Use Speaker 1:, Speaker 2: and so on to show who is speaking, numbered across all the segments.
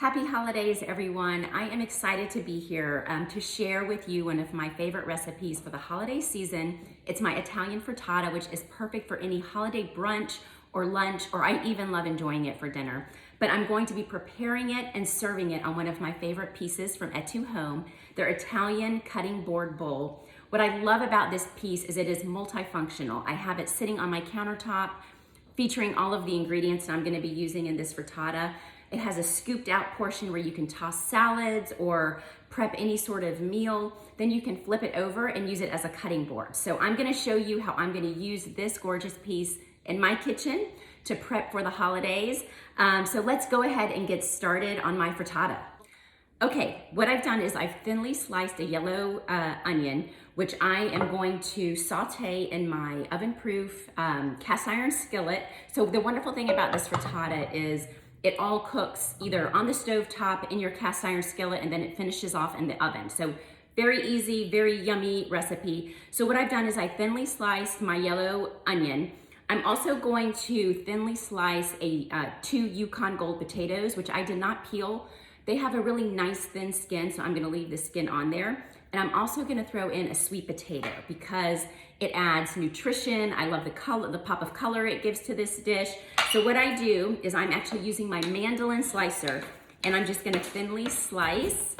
Speaker 1: Happy holidays, everyone. I am excited to be here to share with you one of my favorite recipes for the holiday season. It's my Italian frittata, which is perfect for any holiday brunch or lunch, or I even love enjoying it for dinner. But I'm going to be preparing it and serving it on one of my favorite pieces from etúHOME, their Italian cutting board bowl. What I love about this piece is it is multifunctional. I have it sitting on my countertop, featuring all of the ingredients that I'm going to be using in this frittata. It has a scooped out portion where you can toss salads or prep any sort of meal. Then you can flip it over and use it as a cutting board. So I'm going to show you how I'm going to use this gorgeous piece in my kitchen to prep for the holidays. So let's go ahead and get started on my frittata. Okay, what I've done is I've thinly sliced a yellow onion, which I am going to saute in my oven-proof cast iron skillet. So the wonderful thing about this frittata is it all cooks either on the stove top in your cast iron skillet, and then it finishes off in the oven. So very easy, very yummy recipe. So what I've done is I thinly sliced my yellow onion. I'm also going to thinly slice two Yukon Gold potatoes, which I did not peel. They have a really nice thin skin, so I'm gonna leave the skin on there. And I'm also gonna throw in a sweet potato because it adds nutrition. I love the color, the pop of color it gives to this dish. So what I do is I'm actually using my mandolin slicer, and I'm just gonna thinly slice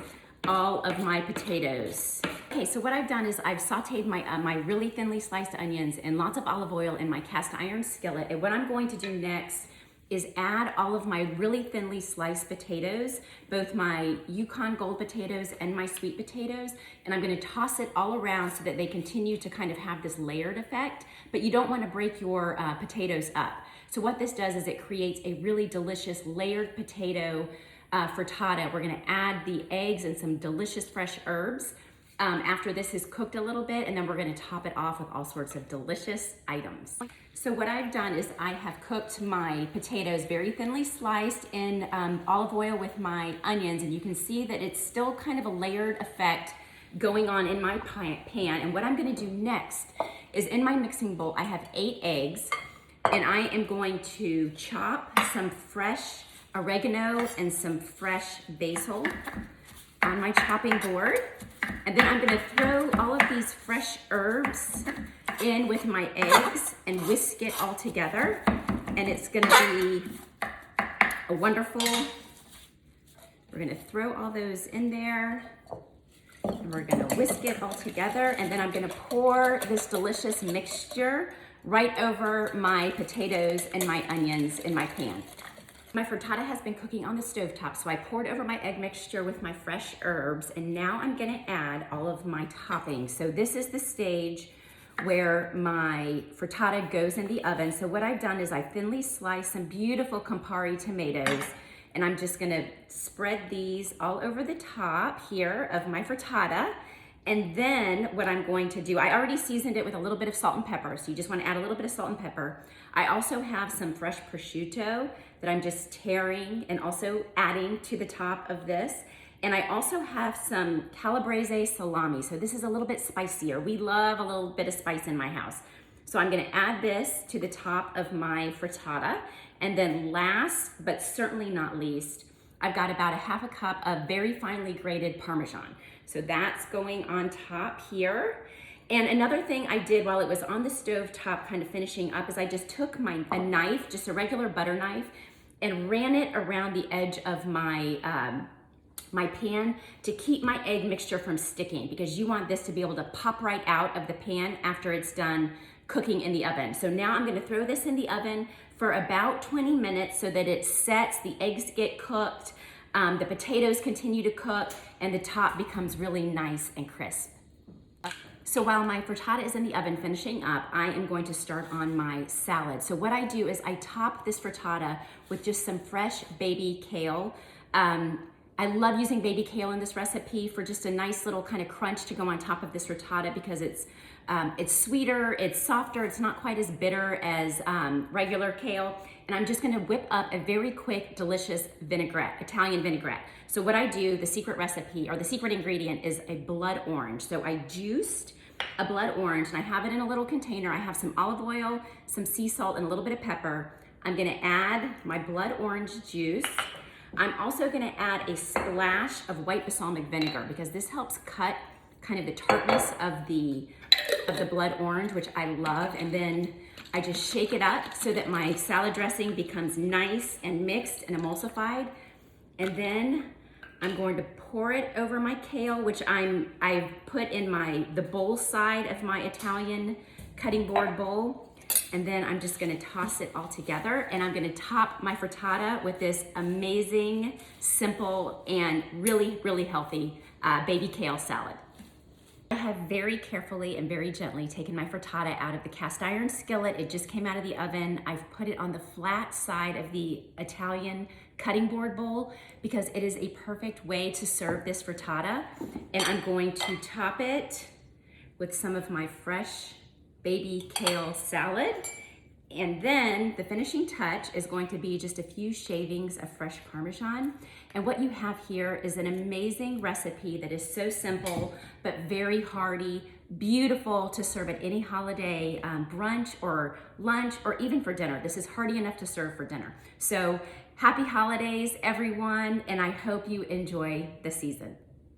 Speaker 1: all of my potatoes. Okay, so what I've done is I've sauteed my really thinly sliced onions in lots of olive oil in my cast iron skillet. And what I'm going to do next is add all of my really thinly sliced potatoes, both my Yukon Gold potatoes and my sweet potatoes, and I'm gonna toss it all around so that they continue to kind of have this layered effect, but you don't wanna break your potatoes up. So what this does is it creates a really delicious layered potato frittata. We're gonna add the eggs and some delicious fresh herbs after this is cooked a little bit, and then we're gonna top it off with all sorts of delicious items. So what I've done is I have cooked my potatoes very thinly sliced in olive oil with my onions, and you can see that it's still kind of a layered effect going on in my pan. And what I'm gonna do next is in my mixing bowl, I have 8 eggs, and I am going to chop some fresh oregano and some fresh basil on my chopping board. And then I'm gonna throw all of these fresh herbs in with my eggs and whisk it all together. And it's gonna be a wonderful, we're gonna throw all those in there, and we're gonna whisk it all together. And then I'm gonna pour this delicious mixture right over my potatoes and my onions in my pan. My frittata has been cooking on the stovetop, so I poured over my egg mixture with my fresh herbs, and now I'm gonna add all of my toppings. So this is the stage where my frittata goes in the oven. So what I've done is I thinly sliced some beautiful Campari tomatoes, and I'm just gonna spread these all over the top here of my frittata. And then what I'm going to do, I already seasoned it with a little bit of salt and pepper, so you just wanna add a little bit of salt and pepper. I also have some fresh prosciutto that I'm just tearing and also adding to the top of this. And I also have some calabrese salami, so this is a little bit spicier. We love a little bit of spice in my house. So I'm gonna add this to the top of my frittata. And then last, but certainly not least, I've got about a half a cup of very finely grated Parmesan. So that's going on top here. And another thing I did while it was on the stove top kind of finishing up is I just took a knife, just a regular butter knife, and ran it around the edge of my my pan to keep my egg mixture from sticking, because you want this to be able to pop right out of the pan after it's done cooking in the oven. So now I'm gonna throw this in the oven for about 20 minutes so that it sets, the eggs get cooked, the potatoes continue to cook, and the top becomes really nice and crisp. So while my frittata is in the oven finishing up, I am going to start on my salad. So what I do is I top this frittata with just some fresh baby kale. I love using baby kale in this recipe for just a nice little kind of crunch to go on top of this frittata, because it's sweeter, it's softer, it's not quite as bitter as regular kale. And I'm just gonna whip up a very quick, delicious vinaigrette, Italian vinaigrette. So what I do, the secret recipe, or the secret ingredient, is a blood orange. So I juiced a blood orange, and I have it in a little container. I have some olive oil, some sea salt, and a little bit of pepper. I'm gonna add my blood orange juice. I'm also gonna add a splash of white balsamic vinegar because this helps cut kind of the tartness of the blood orange, which I love. And then I just shake it up so that my salad dressing becomes nice and mixed and emulsified. And then I'm going to pour it over my kale, which I've put in the bowl side of my Italian cutting board bowl. And then I'm just gonna toss it all together, and I'm gonna top my frittata with this amazing, simple, and really, really healthy baby kale salad. I have very carefully and very gently taken my frittata out of the cast iron skillet. It just came out of the oven. I've put it on the flat side of the Italian cutting board bowl because it is a perfect way to serve this frittata. And I'm going to top it with some of my fresh baby kale salad. And then the finishing touch is going to be just a few shavings of fresh Parmesan. And what you have here is an amazing recipe that is so simple, but very hearty, beautiful to serve at any holiday brunch or lunch, or even for dinner. This is hearty enough to serve for dinner. So happy holidays, everyone, and I hope you enjoy the season.